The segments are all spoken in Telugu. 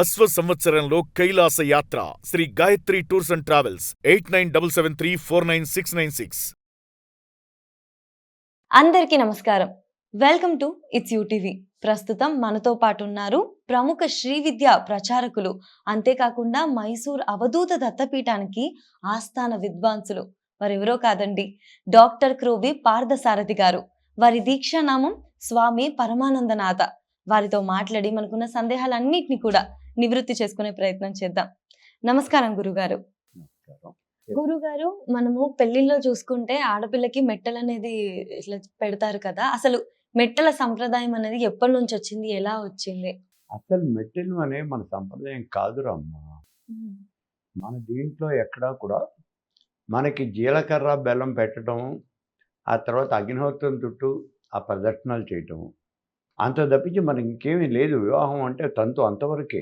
అశ్వ సంవత్సరంలో కైలాస యాత్ర Sri Gayatri tours and travels 8977349696. అందరికీ నమస్కారం. Welcome to its UTV. ప్రస్తుతం మనతో పాటు ఉన్నారు ప్రముఖ శ్రీ విద్య ప్రచారకులు, అంతేకాకుండా మైసూర్ అవధూత దత్తపీఠానికి ఆస్థాన విద్వాంసులు, వారెవరో కాదండి, డాక్టర్ క్రోవి పార్థసారథి గారు. వారి దీక్షానామం స్వామి పరమానందనాథ. వారితో మాట్లాడి మనకున్న సందేహాలన్నింటినీ కూడా నివృత్తి చేసుకునే ప్రయత్నం చేద్దాం. నమస్కారం గురుగారు. గురుగారు, మనము పెళ్లిలో చూసుకుంటే ఆడపిల్లకి మెట్టలు అనేది ఇట్లా పెడతారు కదా, అసలు మెట్టల సంప్రదాయం అనేది ఎప్పటి నుంచి వచ్చింది, ఎలా వచ్చింది? అసలు మెట్టెలు అనే మన సంప్రదాయం కాదురమ్మా. మన దీంట్లో ఎక్కడా కూడా మనకి జీలకర్ర బెల్లం పెట్టడం, ఆ తర్వాత అగ్నిహోత్రం చుట్టూ ఆ ప్రదర్శనలు చేయటం, అంత తప్పించి మనకి ఇంకేమీ లేదు. వివాహం అంటే తంతు అంతవరకే,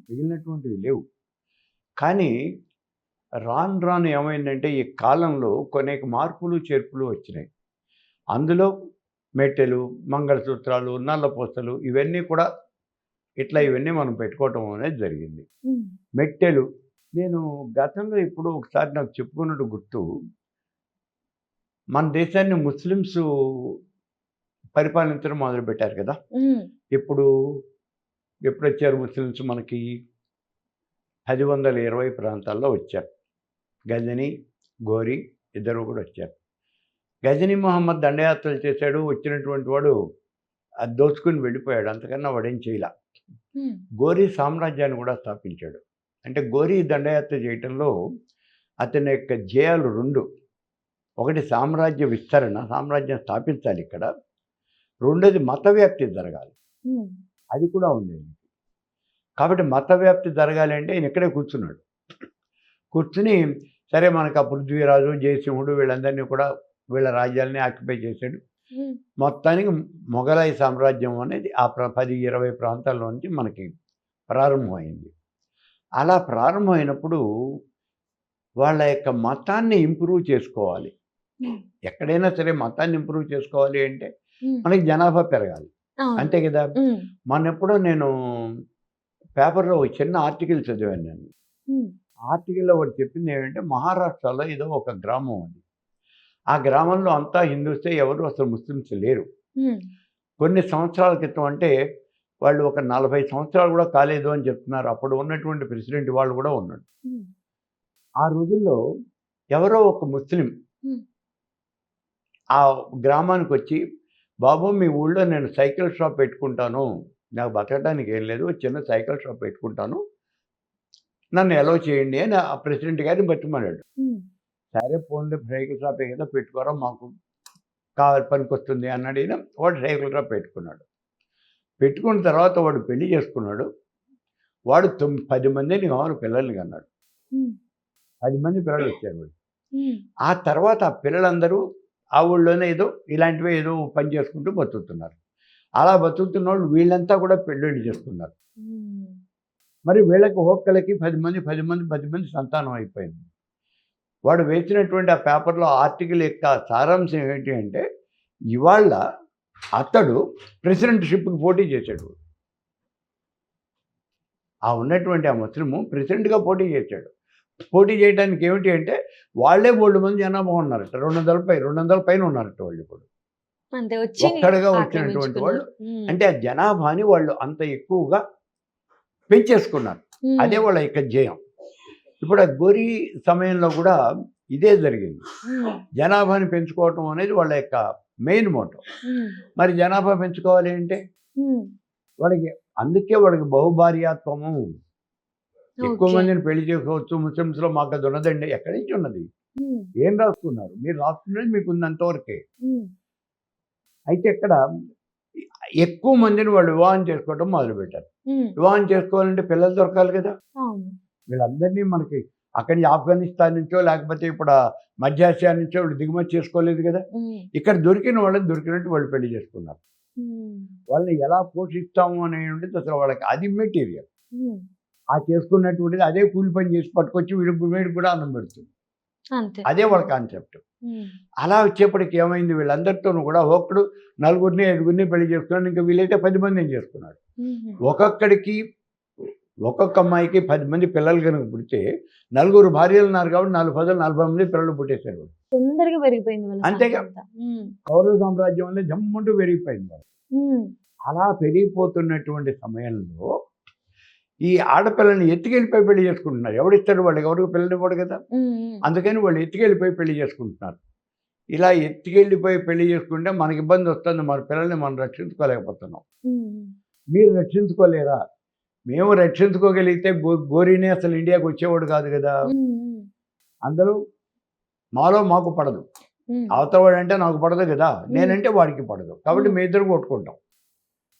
మిగిలినటువంటివి లేవు. కానీ రాను రాను ఏమైందంటే ఈ కాలంలో కొనేక మార్పులు చేర్పులు వచ్చినాయి. అందులో మెట్టెలు, మంగళసూత్రాలు, నల్లపూసలు ఇవన్నీ కూడా ఇవన్నీ మనం పెట్టుకోవటం అనేది జరిగింది. మెట్టెలు నేను గతంలో ఇప్పుడు ఒకసారి నాకు చెప్పుకున్నట్టు గుర్తు, మన దేశాన్ని ముస్లిమ్స్ పరిపాలించడం మొదలుపెట్టారు కదా. ఎప్పుడు వచ్చారు ముస్లిమ్స్? మనకి 1020 ప్రాంతాల్లో వచ్చారు. గజని, గోరి ఇద్దరు కూడా వచ్చారు. గజని మొహమ్మద్ దండయాత్రలు చేశాడు. వచ్చినటువంటి వాడు అది దోచుకుని వెళ్ళిపోయాడు, అంతకన్నా వాడేం చేయలే. గోరీ సామ్రాజ్యాన్ని కూడా స్థాపించాడు. అంటే గోరీ దండయాత్ర చేయటంలో అతని యొక్క జయాలు రెండు: ఒకటి సామ్రాజ్య విస్తరణ, సామ్రాజ్యం స్థాపించాలి ఇక్కడ; రెండోది మత వ్యాప్తి జరగాలి, అది కూడా ఉంది. కాబట్టి మత వ్యాప్తి జరగాలి అంటే ఈయన ఇక్కడే కూర్చున్నాడు. కూర్చుని సరే మనకు ఆ పృథ్వీరాజు, జయసింహుడు వీళ్ళందరినీ కూడా వీళ్ళ రాజ్యాలని ఆక్యుపై చేశాడు. మొత్తానికి మొఘలాయి సామ్రాజ్యం అనేది ఆ 10-20 ప్రాంతాల్లో నుంచి మనకి ప్రారంభమైంది. అలా ప్రారంభమైనప్పుడు వాళ్ళ యొక్క మతాన్ని ఇంప్రూవ్ చేసుకోవాలి. ఎక్కడైనా సరే మతాన్ని ఇంప్రూవ్ చేసుకోవాలి అంటే మనకి జనాభా పెరగాలి, అంతే కదా. మొన్నెప్పుడో నేను పేపర్లో ఒక చిన్న ఆర్టికల్ చదివాను. నేను ఆర్టికల్లో వాడు చెప్పింది ఏమంటే, మహారాష్ట్రలో ఏదో ఒక గ్రామం ఉంది. ఆ గ్రామంలో అంతా హిందూసే, ఎవరు అసలు ముస్లిమ్స్ లేరు. కొన్ని సంవత్సరాల క్రితం, అంటే వాళ్ళు ఒక 40 సంవత్సరాలు కూడా కాలేదు అని చెప్తున్నారు. అప్పుడు ఉన్నటువంటి ప్రెసిడెంట్ వాళ్ళు కూడా ఉన్నాడు. ఆ రోజుల్లో ఎవరో ఒక ముస్లిం ఆ గ్రామానికి వచ్చి, బాబు మీ ఊళ్ళో నేను సైకిల్ షాప్ పెట్టుకుంటాను, నాకు బతకడానికి ఏం లేదు, చిన్న సైకిల్ షాప్ పెట్టుకుంటాను, నన్ను ఎలవ్ చేయండి అని ఆ ప్రెసిడెంట్ గారిని బతిమాలాడు. సరే పోన్లే, సైకిల్ షాపే కదా, పెట్టుకోరా, మాకు కావాలి, పనికి వస్తుంది అన్నాడు ఈయన. వాడు సైకిల్ షాప్ పెట్టుకున్నాడు. పెట్టుకున్న తర్వాత వాడు పెళ్లి చేసుకున్నాడు. వాడు 10 మందిని కావాలి పిల్లల్ని కన్నాడు. 10 మంది పిల్లలు వచ్చారు వాడు. ఆ తర్వాత ఆ పిల్లలందరూ ఆ ఊళ్ళోనే ఏదో ఇలాంటివే ఏదో పని చేసుకుంటూ బతుకుతున్నారు. అలా బతుకుతున్న వాళ్ళు వీళ్ళంతా కూడా పెళ్ళిళ్ళు చేసుకున్నారు. మరి వీళ్ళకి ఒక్కళ్ళకి 10 మంది సంతానం అయిపోయింది. వాడు వేసినటువంటి ఆ పేపర్లో ఆర్టికల్ యొక్క సారాంశం ఏంటి అంటే, ఇవాళ అతడు ప్రెసిడెంట్షిప్కి పోటీ చేశాడు. ఆ ఉన్నటువంటి ఆ ముస్లిము ప్రెసిడెంట్గా పోటీ చేశాడు. పోటీ చేయడానికి ఏమిటి అంటే, వాళ్ళే 3 మంది జనాభా ఉన్నారట, 200 పైన ఉన్నారట వాళ్ళు. ఇప్పుడు ఒక్కడిగా వచ్చినటువంటి వాళ్ళు, అంటే ఆ జనాభాని వాళ్ళు అంత ఎక్కువగా పెంచేసుకున్నారు. అదే వాళ్ళ యొక్క జయం. ఇప్పుడు ఆ గోరీ సమయంలో కూడా ఇదే జరిగింది. జనాభాని పెంచుకోవటం అనేది వాళ్ళ యొక్క మెయిన్ మోటో. మరి జనాభా పెంచుకోవాలి అంటే వాడికి, అందుకే వాడికి బహుభార్యాత్వము, ఎక్కువ మందిని పెళ్లి చేసుకోవచ్చు. ముస్లిమ్స్లో మాకు అది ఉన్నదండి. ఎక్కడి నుంచి ఉన్నది? ఏం రాసుకున్నారు? మీరు రాసుకున్నది మీకు ఉన్నంతవరకే. అయితే ఇక్కడ ఎక్కువ మందిని వాళ్ళు వివాహం చేసుకోవటం మొదలుపెట్టారు. వివాహం చేసుకోవాలంటే పిల్లలు దొరకాలి కదా. వీళ్ళందరినీ మనకి అక్కడి నుంచి ఆఫ్ఘనిస్తాన్ నుంచో, లేకపోతే ఇప్పుడు మధ్యాసియా నుంచో వాళ్ళు దిగుమతి చేసుకోలేదు కదా. ఇక్కడ దొరికిన వాళ్ళని దొరికినట్టు వాళ్ళు పెళ్లి చేసుకున్నారు. వాళ్ళని ఎలా పోషిస్తాము అనేది అసలు వాళ్ళకి అది మెటీరియల్. ఆ చేసుకున్నటువంటిది అదే కూలి పని చేసి పట్టుకొచ్చి వీడికి కూడా అన్నం పెడుతుంది. అదే వాళ్ళ కాన్సెప్ట్. అలా వచ్చేప్పటికి ఏమైంది, వీళ్ళందరితోనూ కూడా ఒకడు 4-5 పెళ్లి చేసుకున్నాడు. ఇంకా వీలైతే 10 మందిని చేసుకున్నాడు. ఒక్కొక్కడికి ఒక్కొక్క అమ్మాయికి 10 మంది పిల్లలు కనుక పుడితే 4 భార్యలు ఉన్నారు కాబట్టి 4 పదులు 40 మంది పిల్లలు పుట్టేశారు వాళ్ళు. తొందరగా పెరిగిపోయింది వాళ్ళ అంతేగా. సంఖ్య అంతా. ఉమ్, కౌరవ సామ్రాజ్యం వల్ల జమ్మంటూ పెరిగిపోయింది వాళ్ళు. ఉమ్, అలా పెరిగిపోతున్నటువంటి సమయంలో ఈ ఆడపిల్లని ఎత్తుకెళ్ళిపోయి పెళ్లి చేసుకుంటున్నారు. ఎవడిస్తాడు వాళ్ళకి? ఎవరికి పిల్లని ఇవ్వడు కదా. ఉమ్, ఉమ్, అందుకని వాళ్ళు ఎత్తుకెళ్ళిపోయి పెళ్లి చేసుకుంటున్నారు. ఇలా ఎత్తుకెళ్ళిపోయి పెళ్లి చేసుకుంటే మనకి ఇబ్బంది వస్తుంది. మన పిల్లల్ని మనం రక్షించుకోలేకపోతున్నాం. ఉమ్, మీరు రక్షించుకోలేరా? మేము రక్షించుకోగలిగితే గోరీనే అసలు ఇండియాకి వచ్చేవాడు కాదు కదా. ఉమ్, ఉమ్, అందరూ మాలో మాకు పడదు. ఉమ్, అవతలవాడు అంటే నాకు పడదు కదా, నేనంటే వాడికి పడదు. కాబట్టి మీ ఇద్దరు కొట్టుకుంటాం.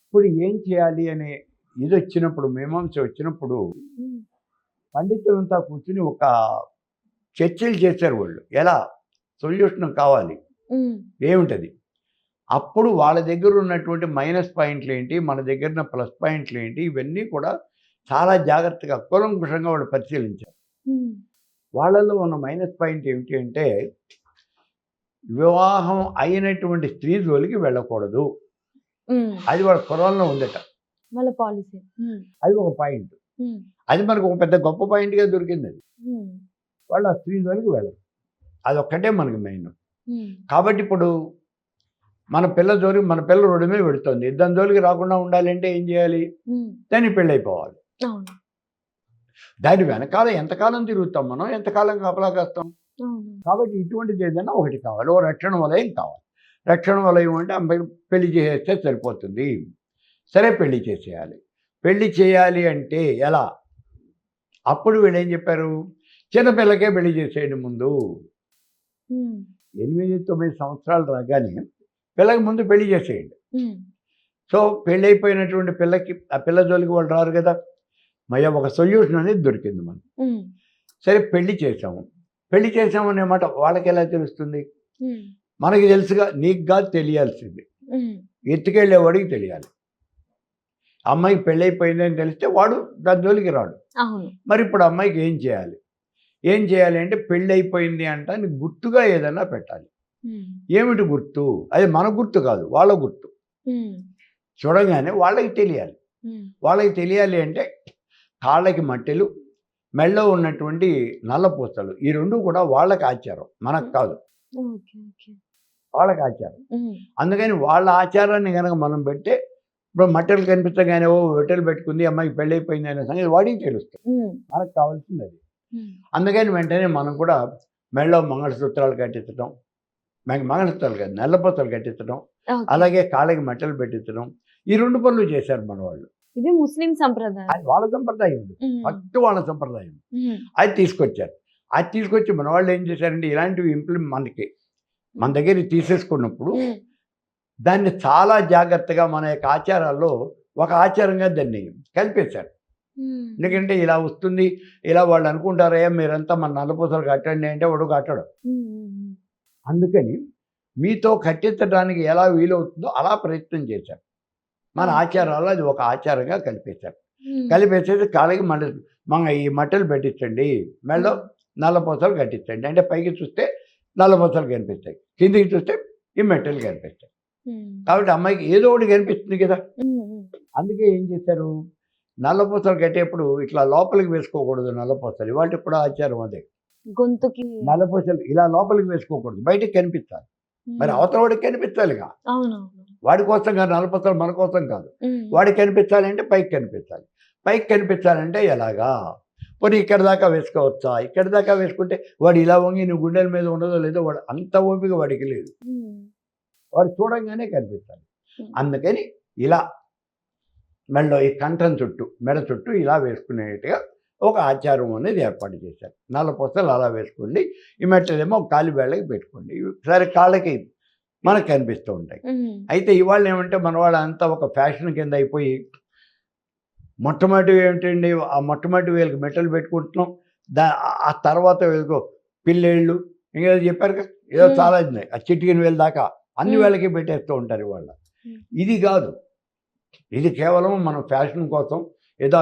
ఇప్పుడు ఏం చేయాలి అనే ఇది వచ్చినప్పుడు, మీమాంస వచ్చినప్పుడు ఉమ్, పండితులంతా కూర్చుని ఒక చర్చలు చేశారు వాళ్ళు. ఎలా సొల్యూషన్ కావాలి, ఉమ్, ఏమిటది. అప్పుడు వాళ్ళ దగ్గర ఉన్నటువంటి మైనస్ పాయింట్లు ఏంటి, మన దగ్గర ఉన్న ప్లస్ పాయింట్లు ఏంటి, ఇవన్నీ కూడా చాలా జాగ్రత్తగా కూలంకుషంగా వాళ్ళు పరిశీలించారు. ఉమ్, వాళ్ళలో ఉన్న మైనస్ పాయింట్ ఏమిటి అంటే, వివాహం అయినటువంటి స్త్రీ జోలికి వెళ్ళకూడదు. ఉమ్, అది వాళ్ళ కులంలో ఉందట. వాళ్ళ పాలసీ. అది ఒక పాయింట్. అది మనకు ఒక పెద్ద గొప్ప పాయింట్గా దొరికింది. అది వాళ్ళు ఆ స్త్రీ జోలికి వెళ్ళరు. అదొక్కటే మనకి మెయిన్. కాబట్టి ఇప్పుడు మన పిల్ల జోలికి, మన పిల్ల రోడ్డు మీద పెడుతుంది. ఇద్దరి జోలికి రాకుండా ఉండాలంటే ఏం చేయాలి? దాన్ని పెళ్ళైపోవాలి. దాని వెనకాల ఎంతకాలం తిరుగుతాం మనం, ఎంతకాలం కాపలా కాస్తాం. కాబట్టి ఇటువంటిది ఏదైనా ఒకటి కావాలి. ఓ రక్షణ వలయం కావాలి. రక్షణ వలయం అంటే అమ్మాయి పెళ్లి చేసేస్తే సరిపోతుంది. సరే, పెళ్లి చేసేయాలి. పెళ్లి చేయాలి అంటే ఎలా? అప్పుడు వీళ్ళు ఏం చెప్పారు? చిన్నపిల్లకే పెళ్లి చేసేయండి ముందు. 8-9 సంవత్సరాలు రాగానే పిల్లకి ముందు పెళ్లి చేసేయండి. సో పెళ్ళి అయిపోయినటువంటి పిల్లకి, ఆ పిల్ల జోలికి వాళ్ళు రారు కదా. మళ్ళీ ఒక సొల్యూషన్ అనేది దొరికింది మనకు. సరే, పెళ్లి చేసాము. పెళ్లి చేసాము అనే మాట వాళ్ళకి ఎలా తెలుస్తుంది? మనకి తెలుసుగా, నీకు కాదు తెలియాల్సింది. ఎత్తుకెళ్ళేవాడికి తెలియాలి. అమ్మాయికి పెళ్ళి అయిపోయిందని తెలిస్తే వాడు దాని జోలికి రాడు. మరి ఇప్పుడు అమ్మాయికి ఏం చేయాలి? ఏం చేయాలి అంటే, పెళ్ళి అయిపోయింది అంటే గుర్తుగా ఏదైనా పెట్టాలి. ఏమిటి గుర్తు? అది మన గుర్తు కాదు, వాళ్ళ గుర్తు. చూడగానే వాళ్ళకి తెలియాలి. వాళ్ళకి తెలియాలి అంటే కాళ్ళకి మట్టెలు, మెళ్ళో ఉన్నటువంటి నల్లపూసలు, ఈ రెండు కూడా వాళ్ళకి ఆచారం, మనకు కాదు. వాళ్ళకి ఆచారం. అందుకని వాళ్ళ ఆచారాన్ని కనుక మనం పెడితే, ఇప్పుడు మట్టెలు కనిపించగానే ఓ వెట్టెలు పెట్టుకుంది, అమ్మాయికి పెళ్ళి అయిపోయింది అనే సంగతి వాడికి తెలుస్తుంది. మనకు కావాల్సింది అది. అందుకని వెంటనే మనం కూడా మెళ్ళో మంగళసూత్రాలు కట్టించడం, మంగళసూత్రాలు కాదు, నల్లపూసలు కట్టించడం, అలాగే కాళ్ళకి మట్టెలు పెట్టించడం, ఈ 2 పనులు చేశారు మన వాళ్ళు. ఇది ముస్లిం సంప్రదాయం. అది వాళ్ళ సంప్రదాయం, ఫస్ట్ వాళ్ళ సంప్రదాయం. అది తీసుకొచ్చారు. అది తీసుకొచ్చి మన వాళ్ళు ఏం చేశారంటే, ఇలాంటివి మనకి మన దగ్గర తీసేసుకున్నప్పుడు దాన్ని చాలా జాగ్రత్తగా మన యొక్క ఆచారాల్లో ఒక ఆచారంగా దాన్ని కలిపేశారు. ఎందుకంటే ఇలా వస్తుంది, ఇలా వాళ్ళు అనుకుంటారయ్యా మీరంతా మన నల్లపూసలు కట్టండి అంటే వాడు కట్టడం. అందుకని మీతో కట్టించడానికి ఎలా వీలవుతుందో అలా ప్రయత్నం చేశారు. మన ఆచారాల్లో అది ఒక ఆచారంగా కలిపేశారు. కలిపేసేసి కాళ్ళకి ఈ మట్టెలు పెట్టించండి, మెళ్ళో నల్లపూసలు కట్టించండి అంటే పైకి చూస్తే నల్లపూసలు కనిపిస్తాయి, కిందికి చూస్తే ఈ మెట్టెలు కనిపిస్తాయి. కాబట్టి అమ్మాయికి ఏదో ఒకటి కనిపిస్తుంది కదా. అందుకే ఏం చేశారు, నల్లపూసలు కట్టేప్పుడు ఇట్లా లోపలికి వేసుకోకూడదు. నల్లపూసలు ఇవాళ కూడా ఆచారం అదే. గొంతుకి నల్లపూసలు ఇలా లోపలికి వేసుకోకూడదు, బయటికి కనిపించాలి. మరి అవతల వాడికి కనిపించాలిగా. వాడి కోసం కాదు, నల్లపూసలు మన కోసం కాదు. వాడికి కనిపించాలి అంటే పైకి కనిపించాలి. పైకి కనిపించాలంటే ఎలాగా? పోనీ ఇక్కడ దాకా వేసుకోవచ్చా? ఇక్కడ దాకా వేసుకుంటే వాడు ఇలా వంగి నువ్వు గుండెల మీద ఉండదో లేదో, వాడు అంత ఓపిక వాడికి లేదు. వాడు చూడంగానే కనిపించాలి. అందుకని ఇలా మెడలో ఈ కంఠం చుట్టూ, మెడ చుట్టూ ఇలా వేసుకునేట్టుగా ఒక ఆచారం అనేది ఏర్పాటు చేశారు. నల్లపూసలు అలా వేసుకోండి, ఈ మెట్టలేమో కాలి వేళ్ళకి పెట్టుకోండి. సరే, కాళ్ళకి మనకు కనిపిస్తూ ఉంటాయి. అయితే ఇవాళ ఏమంటే మన వాళ్ళు అంతా ఒక ఫ్యాషన్ కింద అయిపోయి, మొట్టమొదటి ఏమిటండి, ఆ మొట్టమొదటి వేలకు మెట్టలు పెట్టుకుంటున్నాం. ఆ తర్వాత వేసుకో పిల్లేళ్ళు, ఇంకేదో చెప్పారు కదా, ఏదో చాలా ఉన్నాయి. ఆ చిటికిన వేలు దాకా అన్ని వేళకి పెట్టేస్తూ ఉంటారు ఇవాళ. ఇది కాదు, ఇది కేవలం మనం ఫ్యాషన్ కోసం ఏదో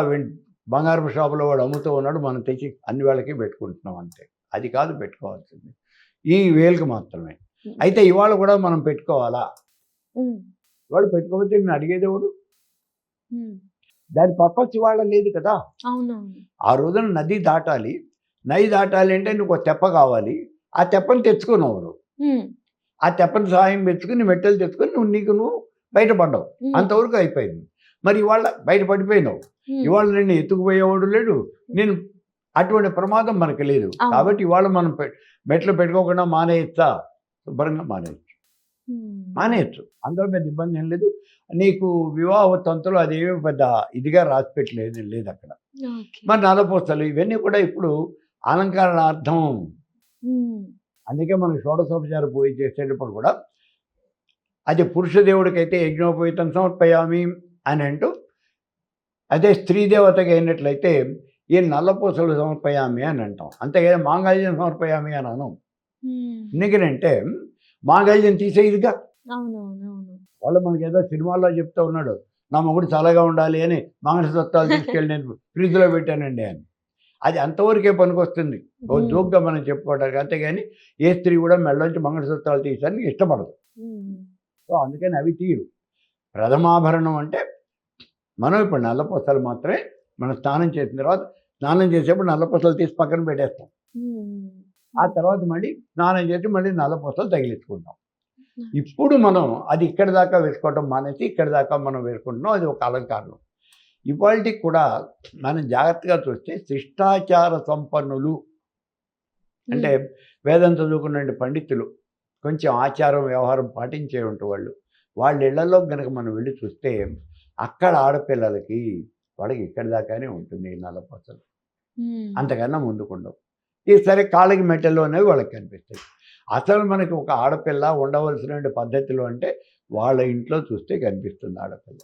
బంగారపు షాపులో వాడు అమ్ముతూ ఉన్నాడు, మనం తెచ్చి అన్ని వేళకి పెట్టుకుంటున్నాం అంతే. అది కాదు పెట్టుకోవాల్సింది, ఈ వేలుకి మాత్రమే. అయితే ఇవాళ కూడా మనం పెట్టుకోవాలా? వాడు పెట్టుకోకపోతే నేను అడిగేదేవాడు. దాని పర్పస్ ఇవాళ లేదు కదా. అవునవును. ఆ రోజున నది దాటాలి అంటే నువ్వు ఒక తెప్ప కావాలి, ఆ తెప్పని తెచ్చుకున్నావు నువ్వు. హ్మ్. ఆ తెప్పని సహాయం తెచ్చుకుని మెట్టెలు తెచ్చుకొని నువ్వు బయటపడ్డావు. హ్మ్. అంతవరకు అయిపోయింది. మరి ఇవాళ బయట పడిపోయినావు. హ్మ్. ఇవాళ నిన్ను ఎత్తుకుపోయేవాడు లేడు, నేను అటువంటి ప్రమాదం మనకు లేదు. అవును. కాబట్టి ఇవాళ మనం మెట్లు పెట్టుకోకుండా మానేయచ్చా? శుభ్రంగా మానేయచ్చు. మానేయచ్చు. అందులో పెద్ద ఇబ్బంది ఏం లేదు. నీకు వివాహ తంతులు అదేమి పెద్ద ఇదిగా రాసి పెట్టలేదు లేదు అక్కడ. ఓకే. మరి నలపూసలు ఇవన్నీ కూడా ఇప్పుడు అలంకరణార్థం. హ్మ్. అందుకే మనం షోడశోపచార పూజ చేసేటప్పుడు కూడా అది పురుష దేవుడికైతే యజ్ఞోపవీతం సమర్పయామి అని అంటూ, అదే స్త్రీ దేవతకి అయినట్లయితే ఈ నల్లపూసలు సమర్పయామి అని అంటాం. అంతేగాని మాంగళ్యం సమర్పయామి అని అనం. హ్మ్. ఎందుకనంటే మాంగళ్యం తీసేదిగా. అవునవునవును. వాళ్ళు మనకి ఏదో సినిమాల్లో చెప్తూ ఉన్నాడు, నా మొగుడు చల్లగా ఉండాలి అని మంగళసూత్రాలు తీసుకెళ్ళి నేను ఫ్రిడ్జ్లో పెట్టానండి అని. అది అంతవరకే పనికొస్తుంది, ఓ హ్మ్. జోక్గా మనం చెప్పుకోవడానికి. అంతేగాని ఏ స్త్రీ కూడా మెడలోంచి మంగళసూత్రాలు తీయడానికి ఇష్టపడదు. హ్మ్. సో అందుకని అవి తీరు. ప్రథమాభరణం అంటే మనం ఇప్పుడు నల్లపూసలు మాత్రమే, మనం స్నానం చేసిన తర్వాత స్నానం చేసేప్పుడు నల్లపూసలు తీసి పక్కన పెట్టేస్తాం. హ్మ్. ఆ తర్వాత మళ్ళీ స్నానం చేసి మళ్ళీ నల్లపూసలు తగిలించుకుంటాం. ఇప్పుడు మనం అది ఇక్కడి దాకా వేసుకోవటం మానేసి ఇక్కడి దాకా మనం వేసుకుంటున్నాం. అది ఒక అలంకారం. ఇవాళకి కూడా మనం జాగ్రత్తగా చూస్తే శిష్టాచార సంపన్నులు అంటే వేదం చదువుకున్న పండితులు, కొంచెం ఆచారం వ్యవహారం పాటించే ఉంటే వాళ్ళ ఇళ్లలో కనుక మనం వెళ్ళి చూస్తే అక్కడ ఆడపిల్లలకి వాళ్ళకి ఇక్కడి దాకానే ఉంటుంది ఈ నల్లపూసలు. అంతకన్నా ముందుకుండవు. ఈ సరే కాళ్ళకి మెట్టెలు అనేవి వాళ్ళకి కనిపిస్తాయి. అసలు మనకి ఒక ఆడపిల్ల ఉండవలసిన పద్ధతిలో అంటే వాళ్ళ ఇంట్లో చూస్తే కనిపిస్తుంది ఆడపిల్ల.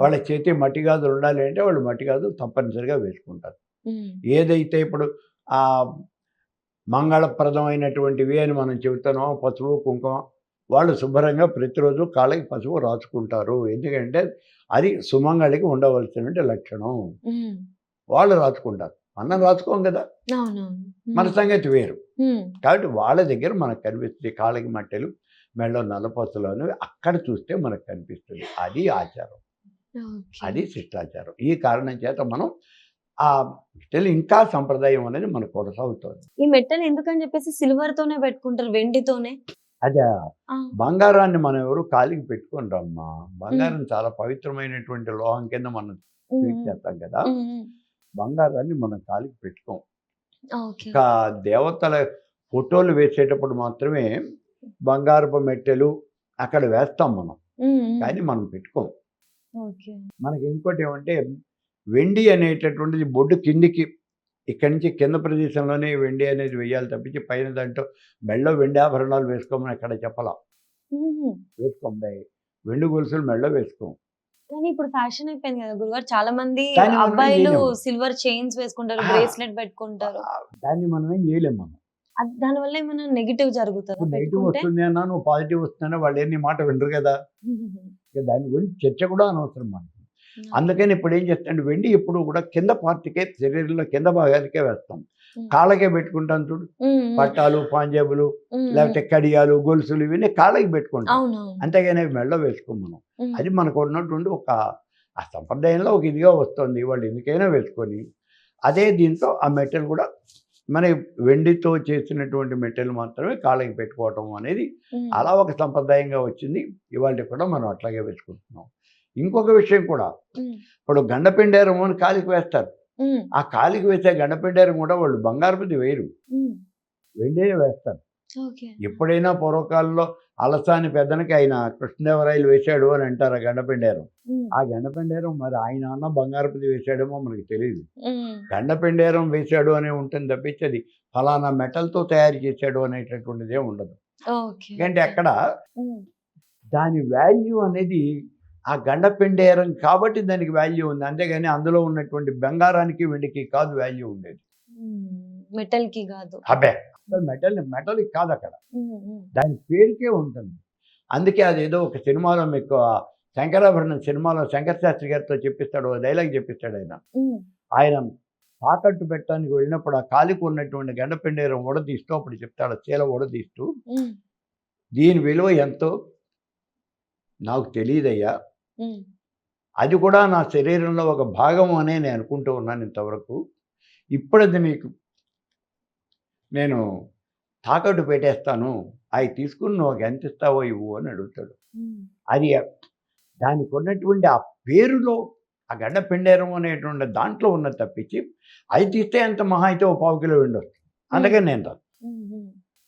వాళ్ళ చేతి మట్టి గాజులు ఉండాలి అంటే వాళ్ళు మట్టి గాజులు తప్పనిసరిగా వేసుకుంటారు. ఏదైతే ఇప్పుడు ఆ మంగళప్రదమైనటువంటివి అని మనం చెబుతున్నాం, పసుపు కుంకుమ, వాళ్ళు శుభ్రంగా ప్రతిరోజు కాళ్ళకి పసుపు రాసుకుంటారు. ఎందుకంటే అది సుమంగళికి ఉండవలసినటువంటి లక్షణం. వాళ్ళు రాసుకుంటారు, మనం రాసుకోం కదా. మన సంగతి వేరు. కాబట్టి వాళ్ళ దగ్గర మనకు కనిపిస్తుంది కాళ్ళకి మట్టెలు, మెడలో నల్లపూసలు అనేవి అక్కడ చూస్తే మనకు కనిపిస్తుంది. అది ఆచారం, అది శిష్టాచారం. ఈ కారణం చేత మనం ఆ ఇంకా సంప్రదాయం అనేది మనకు కొనసాగుతుంది. ఈ మెట్టలు ఎందుకని చెప్పేసి సిల్వర్ తోనే పెట్టుకుంటారు, వెండితోనే. అదే బంగారాన్ని మనం ఎవరు కాలికి పెట్టుకొని రమ్మా. బంగారం చాలా పవిత్రమైనటువంటి లోహం కింద మనం ట్రీట్ చేస్తాం కదా. బంగారాన్ని మనం కాలికి పెట్టుకోం. ఇంకా దేవతల ఫోటోలు వేసేటప్పుడు మాత్రమే బంగారపు మెట్టెలు అక్కడ వేస్తాం మనం, కానీ మనం పెట్టుకోం. మనకి ఇంకోటి ఏమంటే వెండి అనేటటువంటిది బొడ్డు కిందికి, ఇక్కడి నుంచి కింద ప్రదేశంలోనే వెండి అనేది వేయాలి తప్పించి పైన దాంట్లో మెడలో వెండి ఆభరణాలు వేసుకోమని ఎక్కడ చెప్పలా. వేసుకోం, వెండి గొలుసులు మెడలో వేసుకోం. కానీ ఇప్పుడు ఫ్యాషన్ అయిపోయింది కదా గురుగారు, చాలా మంది అబ్బాయిలు సిల్వర్ చైన్స్ వేసుకుంటారు, బ్రేస్లెట్ పెట్టుకుంటారు. దాన్ని మనం ఏం చేయలేము. మనం దాని వల్ల ఏమైనా నెగిటివ్ జరుగుతుందా? నెగిటివ్ వస్తుంది అన్నా, నువ్వు పాజిటివ్ వస్తుందన్నా వాళ్ళు ఏం నీ మాట వినరు కదా. దాని గురించి చర్చ కూడా అనవసరం మనకి. అందుకని ఇప్పుడు ఏం చేస్తాంటే వెండి ఎప్పుడు కూడా కింద పార్టీకే, శరీరంలో కింద భాగానికే వేస్తాం. కాళ్ళకే పెట్టుకుంటాం చూడు, పట్టాలు, పాంజాబులు, లేకపోతే కడియాలు, గొలుసులు, ఇవన్నీ కాళ్ళకి పెట్టుకుంటాం. అంతేగాని మెడలో వేసుకోం మనం. అది మనకు ఉన్నటువంటి ఒక ఆ సంప్రదాయంలో ఒక ఇదిగా వస్తుంది. వాళ్ళు ఎందుకైనా వేసుకొని అదే దీంతో ఆ మెట్టెలు కూడా మన వెండితో చేసినటువంటి మెట్టెలు మాత్రమే కాళ్ళకి పెట్టుకోవటం అనేది అలా ఒక సంప్రదాయంగా వచ్చింది. ఇవాళ కూడా మనం అట్లాగే వేసుకుంటున్నాం. ఇంకొక విషయం కూడా, ఇప్పుడు గండపిండారం అని కాలికి వేస్తారు. ఆ కాలికి వేసే గండపిండారం కూడా వాళ్ళు బంగారపుది వేయరు, వెండే వేస్తారు. ఎప్పుడైనా పూర్వకాలంలో అలసాని పెద్దనకి ఆయన కృష్ణదేవరాయలు వేశాడు అని అంటారు ఆ గండపిండారం. ఆ గండపిండారం మరి ఆయన అన్న బంగారపుది వేశాడేమో మనకి తెలియదు. గండపిండారం వేశాడు అనే ఉంటుంది తప్పించి అది ఫలానా మెటల్తో తయారు చేశాడు అనేటటువంటిదే ఉండదు. ఎందుకంటే అక్కడ దాని వాల్యూ అనేది ఆ గండపిండేరం కాబట్టి దానికి వాల్యూ ఉంది, అంతేగాని అందులో ఉన్నటువంటి బంగారానికి వెండికి కాదు వాల్యూ ఉండేది. మెటల్కి కాదు. అబ్బే మెటల్కి కాదు, అక్కడ దాని పేరుకే ఉంటుంది. అందుకే అదేదో ఒక సినిమాలో మీకు శంకరాభరణం సినిమాలో శంకర్ శాస్త్రి గారితో చెప్పిస్తాడు, డైలాగ్ చెప్పిస్తాడు ఆయన. ఆయన తాకట్టు పెట్టడానికి వెళ్ళినప్పుడు ఆ కాలికి ఉన్నటువంటి గండపిండేరం ఉడదీస్తూ అప్పుడు చెప్తాడు, చీల ఉడదీస్తూ, దీని విలువ ఎంతో నాకు తెలియదయ్యా, అది కూడా నా శరీరంలో ఒక భాగం అనే నేను అనుకుంటూ ఉన్నాను ఇంతవరకు. ఇప్పుడది నీకు నేను తాకట్టు పెట్టేస్తాను. అవి తీసుకుని నువ్వు ఎంత ఇస్తావో ఇవ్వు అని అడుగుతాడు. అది దానికి ఉన్నటువంటి ఆ పేరులో ఆ గడ్డ పిండేరం అనేటువంటి దాంట్లో ఉన్నది తప్పించి అవి తీస్తే ఎంత మహా అయితే ఓ 1/4 కిలో వెండి వస్తుంది. అందుకని నేను రాదు.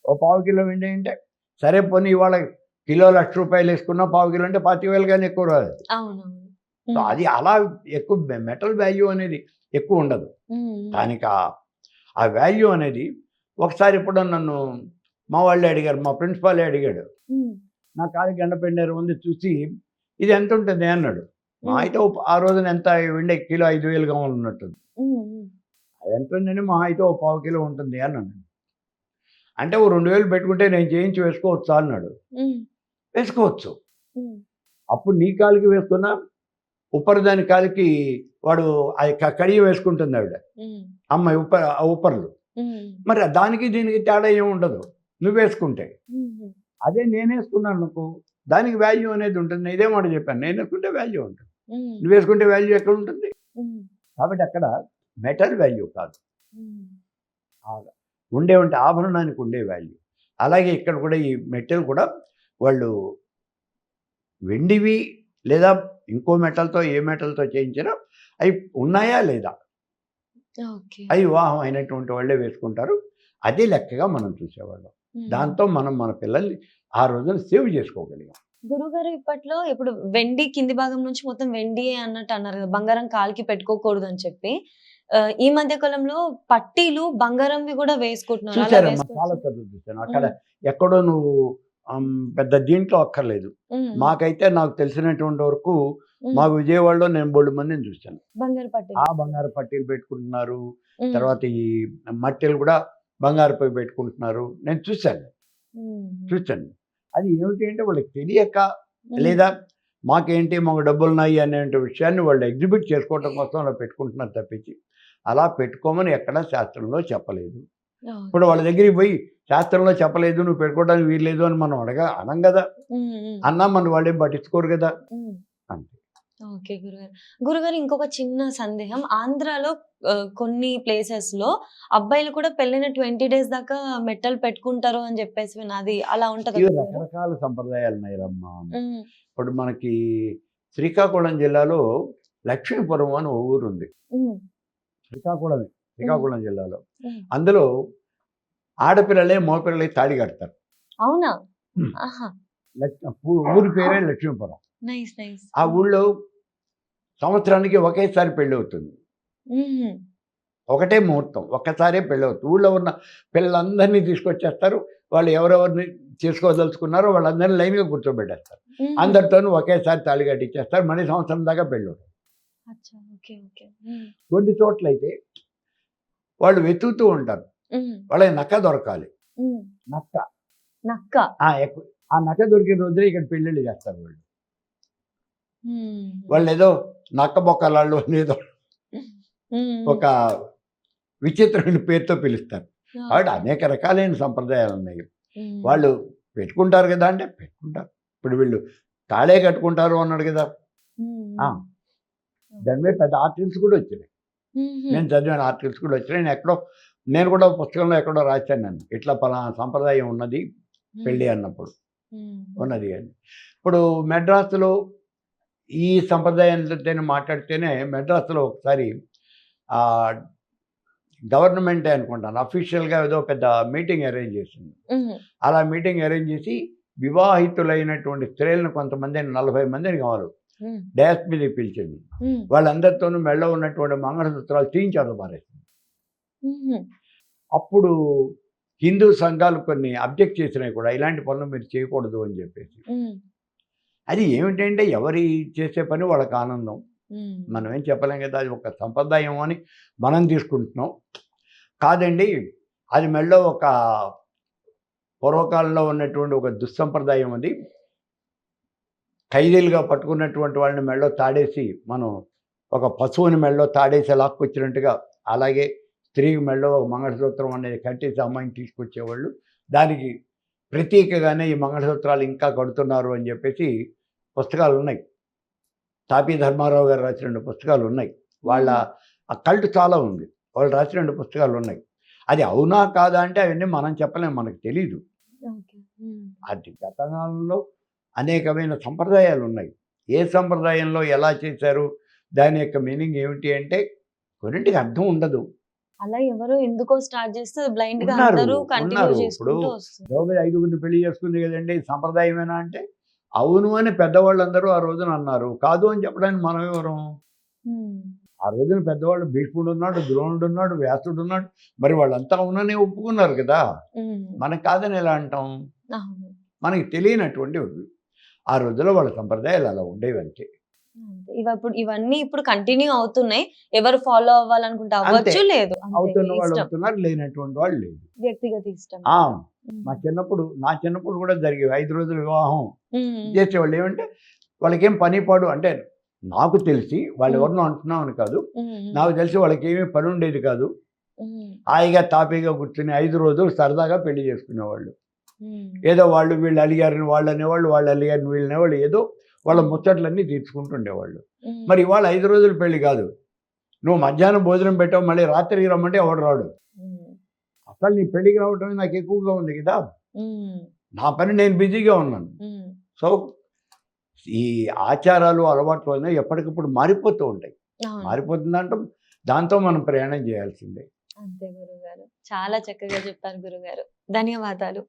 ఓ 1/4 కిలో వెండి అంటే సరే పోనీ ఇవాళ కిలో ₹1,00,000 వేసుకున్నా 1/4 కిలో అంటే 25,000 కానీ ఎక్కువ రాదు. సో అది అలా ఎక్కువ మెటల్ వాల్యూ అనేది ఎక్కువ ఉండదు. దానికి ఆ వాల్యూ అనేది ఒకసారి ఎప్పుడో నన్ను మా వాళ్ళే అడిగారు, మా ప్రిన్సిపాలే అడిగాడు. నా కాలికి గండ పిండేరం ఉంది చూసి ఇది ఎంత ఉంటుంది అన్నాడు. మా అయితే ఆ రోజున ఎంత వెండి కిలో 5,000గా ఉన్నట్టుంది. అది ఎంత ఉందని మా అయితే ఓ 1/4 కిలో ఉంటుంది అన్నాడు. అంటే ఓ 2,000 పెట్టుకుంటే నేను చేయించి వేసుకోవచ్చా అన్నాడు. వేసుకోవచ్చు. అప్పుడు నీ కాలికి వేసుకున్నా ఉప్పరదాని కాలికి వాడు అది కడిగి వేసుకుంటుంది ఆవిడ, అమ్మాయి ఉప్పర్లు. మరి దానికి దీనికి తేడా ఏమి ఉండదు నువ్వు వేసుకుంటే. అదే నేను వేసుకున్నాను అనుకో, దానికి వాల్యూ అనేది ఉంటుంది. ఇదే మాట చెప్పాను, నేను వేసుకుంటే వాల్యూ ఉంటుంది, నువ్వు వేసుకుంటే వాల్యూ ఎక్కడ ఉంటుంది. కాబట్టి అక్కడ మెటల్ వాల్యూ కాదు, ఉండే ఆభరణానికి ఉండే వాల్యూ. అలాగే ఇక్కడ కూడా ఈ మెటల్ కూడా వాళ్ళు వెండివి లేదా ఇంకో మెటల్తో ఏ మెటల్తో చేయించినా అవి ఉన్నాయా లేదా అవి వివాహం అయినటువంటి వాళ్ళే వేసుకుంటారు. అదే లెక్కగా మనం చూసేవాళ్ళం. దాంతో మనం మన పిల్లల్ని ఆ రోజున సేవ్ చేసుకోగలిగాం. గురుగారు ఇప్పట్లో ఇప్పుడు వెండి కింది భాగం నుంచి మొత్తం వెండి అన్నట్టు అన్నారు కదా, బంగారం కాలికి పెట్టుకోకూడదు అని చెప్పి. ఈ మధ్య కాలంలో పట్టీలు బంగారంవి కూడా వేసుకుంటున్నారు. చూసారమ్మా, చాలా చదువు చూసాను. అక్కడ ఎక్కడో నువ్వు పెద్ద దీంట్లో అక్కర్లేదు. మాకైతే నాకు తెలిసినటువంటి వరకు మా విజయవాడలో నేను 3 మందిని చూశాను. బంగారు పట్టీలు పెట్టుకుంటున్నారు. తర్వాత ఈ మట్టెలు కూడా బంగారుపై పెట్టుకుంటున్నారు. నేను చూశాను. అది ఏమిటి అంటే వాళ్ళకి తెలియక లేదా మాకేంటి మాకు డబ్బులున్నాయి అనే విషయాన్ని వాళ్ళు ఎగ్జిబిట్ చేసుకోవడం కోసం అలా పెట్టుకుంటున్నారు తప్పించి అలా పెట్టుకోమని ఎక్కడా శాస్త్రంలో చెప్పలేదు. ఇప్పుడు వాళ్ళ దగ్గరికి పోయి శాస్త్రంలో చెప్పలేదు, నువ్వు పెట్టుకోవడానికి వీల్లేదు అని మనం అనం కదా. అన్నా మన వాళ్ళేం పట్టించుకోరు కదా. అంతే. ఓకే గురుగారు, ఇంకొక చిన్న సందేహం. ఆంధ్రాలో కొన్ని ప్లేసెస్ లో అబ్బాయిలు కూడా పెళ్ళిన 20 days దాకా మెట్టలు పెట్టుకుంటారు అని చెప్పేసి విన్నది. అలా ఉంటది. రకరకాల సంప్రదాయాలు ఉన్నాయి రమ్మా. ఇప్పుడు మనకి శ్రీకాకుళం జిల్లాలో లక్ష్మీపురం అని ఓ ఊరు ఉంది. శ్రీకాకుళం జిల్లాలో అందులో ఆడపిల్లలే మగపిల్లలే తాళి కడతారు. అవునా? ఊరి పేరే లక్ష్మీపురం. ఆ ఊళ్ళో సంవత్సరానికి ఒకేసారి పెళ్ళి అవుతుంది. ఒకటే ముహూర్తం, ఒక్కసారే పెళ్ళి అవుతుంది. ఊళ్ళో ఉన్న పిల్లలందరినీ తీసుకొచ్చేస్తారు. వాళ్ళు ఎవరెవరిని చేసుకోదలుచుకున్నారో వాళ్ళందరినీ లైన్గా కూర్చోబెట్టేస్తారు. అందరితోనూ ఒకేసారి తాళి కట్టించేస్తారు. మళ్ళీ సంవత్సరం దాకా పెళ్ళి అవుతుంది. కొన్ని చోట్ల అయితే వాళ్ళు వెతుకుతూ ఉంటారు, వాళ్ళకి నక్క దొరకాలి. నక్క ఆ నక్క దొరికిన రోజునే ఇక్కడ పెళ్ళిళ్ళు చేస్తారు. వాళ్ళు ఏదో నక్క బొక్కలాళ్ళు అనేదో ఒక విచిత్రమైన పేరుతో పిలుస్తారు. కాబట్టి అనేక రకాలైన సంప్రదాయాలు ఉన్నాయి. వాళ్ళు పెట్టుకుంటారు కదా అంటే పెట్టుకుంటారు. ఇప్పుడు వీళ్ళు తాళే కట్టుకుంటారు అన్నాడు కదా, దాని మీద పెద్ద ఆర్టికల్స్ కూడా వచ్చినాయి. నేను చదివిన ఆర్టికల్స్ కూడా వచ్చినాయి. నేను కూడా పుస్తకంలో ఎక్కడో రాశాను. నన్ను ఇట్లా పలానా సంప్రదాయం ఉన్నది పెళ్ళి అన్నప్పుడు ఉన్నది అని. ఇప్పుడు మెడ్రాస్లో ఈ సంప్రదాయంతో మాట్లాడితేనే మెడ్రాస్లో ఒకసారి గవర్నమెంటే అనుకుంటాను అఫీషియల్గా ఏదో పెద్ద మీటింగ్ అరేంజ్ చేసింది. అలా మీటింగ్ అరేంజ్ చేసి వివాహితులైనటువంటి స్త్రీలను కొంతమందిని 40 మందిని కావాలి డాష్ మీద పిలిచింది. వాళ్ళందరితోనూ మెళ్ళో ఉన్నటువంటి మంగళసూత్రాలు తీయించారు పారేసింది. అప్పుడు హిందూ సంఘాలు కొన్ని అబ్జెక్ట్ చేసినాయి కూడా, ఇలాంటి పనులు మీరు చేయకూడదు అని చెప్పేసి. అది ఏమిటంటే ఎవరి చేసే పని వాళ్ళకి ఆనందం, మనం ఏం చెప్పలేం కదా. అది ఒక సంప్రదాయం అని మనం తీసుకుంటున్నాం. కాదండి, అది మెళ్ళో ఒక పూర్వకాలంలో ఉన్నటువంటి ఒక దుస్సంప్రదాయం. అది ఖైదీలుగా పట్టుకున్నటువంటి వాళ్ళని మెళ్ళో తాడేసి, మనం ఒక పశువుని మెళ్ళో తాడేసి లాక్కొచ్చినట్టుగా అలాగే స్త్రీకి మెళ్ళో ఒక మంగళసూత్రం అనేది కట్టేసి అమ్మాయిని తీసుకొచ్చేవాళ్ళు. దానికి ప్రతీకగానే ఈ మంగళసూత్రాలు ఇంకా కడుతున్నారు అని చెప్పేసి పుస్తకాలు ఉన్నాయి. తాపీ ధర్మారావు గారు రాసిన 2 పుస్తకాలు ఉన్నాయి. వాళ్ళ ఆ కల్ట్ చాలా ఉంది. వాళ్ళు రాసిన 2 పుస్తకాలు ఉన్నాయి. అది అవునా కాదా అంటే అవన్నీ మనం చెప్పలేం, మనకు తెలీదు. ఓకే. అది గతకాలంలో అనేకమైన సంప్రదాయాలు ఉన్నాయి. ఏ సంప్రదాయంలో ఎలా చేశారు, దాని యొక్క మీనింగ్ ఏమిటి అంటే కొన్నింటికి అర్థం ఉండదు. అలా ఎవరో ఎందుకో స్టార్ట్ చేస్తే బ్లైండ్ గా ఉన్నారు, అందరూ కంటిన్యూ ఉన్నారు. చేసుకుంటూ ఇప్పుడు వస్తుంది. ద్రౌపది 5గురిని పెళ్లి చేసుకుంది కదండి, ఇది సంప్రదాయమేనా అంటే అవును అని పెద్దవాళ్ళందరూ ఆ రోజున అన్నారు. కాదు అని చెప్పడానికి మనం ఎవరం? ఉమ్. ఆ రోజున పెద్దవాళ్ళు భీష్ముడు ఉన్నాడు, ద్రోణుడు ఉన్నాడు, వ్యాసుడు ఉన్నాడు. మరి వాళ్ళంతా అవునని ఒప్పుకున్నారు కదా. ఉమ్. మనం కాదని ఎలా అంటాం? అవును. మనకి తెలియనటువంటివి. ఆ రోజుల్లో వాళ్ళ సంప్రదాయాలు అలా ఉండేవి అంతే. అంతే. ఇవన్నీ ఇప్పుడు కంటిన్యూ అవుతున్నాయి. ఎవరు ఫాలో అవ్వాలనుకుంటే అంతే. అవ్వచ్చు, లేదు అంతే. అవుతున్న మీ వాళ్ళు ఇష్టం. అవుతున్నారు, లేనటువంటి వాళ్ళు లేదు. వ్యక్తిగత ఇష్టం. ఆ, ఉమ్. నా చిన్నప్పుడు కూడా జరిగేవి. 5 రోజుల వివాహం ఉమ్. చేసేవాళ్ళు. ఏమంటే వాళ్ళకేం పని పాడు అంటే నాకు తెలిసి వాళ్ళు ఎవరినో అంటున్నామని కాదు, ఉమ్. నాకు తెలిసి వాళ్ళకి ఏమీ పని ఉండేది కాదు. ఉమ్. హాయిగా తాపీగా కూర్చుని 5 రోజులు సరదాగా పెళ్లి చేసుకునేవాళ్ళు. ఉమ్. ఏదో వీళ్ళు అలిగారని వాళ్ళు అనేవాళ్ళు, వాళ్ళు అలిగారని వీళ్ళు అనేవాళ్ళు, ఏదో వాళ్ళ ముచ్చట్లన్నీ తీర్చుకుంటుండేవాళ్ళు. ఉమ్. మరి ఇవాళ 5 రోజులు పెళ్లి కాదు. నువ్వు మధ్యాహ్నం భోజనం పెట్టావు, మళ్ళీ రాత్రికి రమ్మంటే ఎవడు రాడు. ఉమ్. అసలు నీ పెళ్లికి రావటమే నాకు ఎక్కువగా ఉంది కదా. ఉమ్. నా పని నేను బిజీగా ఉన్నాను. ఉమ్. సో ఈ ఆచారాలు అలవాట్లు అనేవి ఎప్పటికప్పుడు మారిపోతూ ఉంటాయి. అవును. మారిపోతుందంటే దాంతో మనం ప్రయాణం చేయాల్సిందే. అంతే గురుగారు. చాలా చక్కగా చెప్పారు గురుగారు. ధన్యవాదాలు.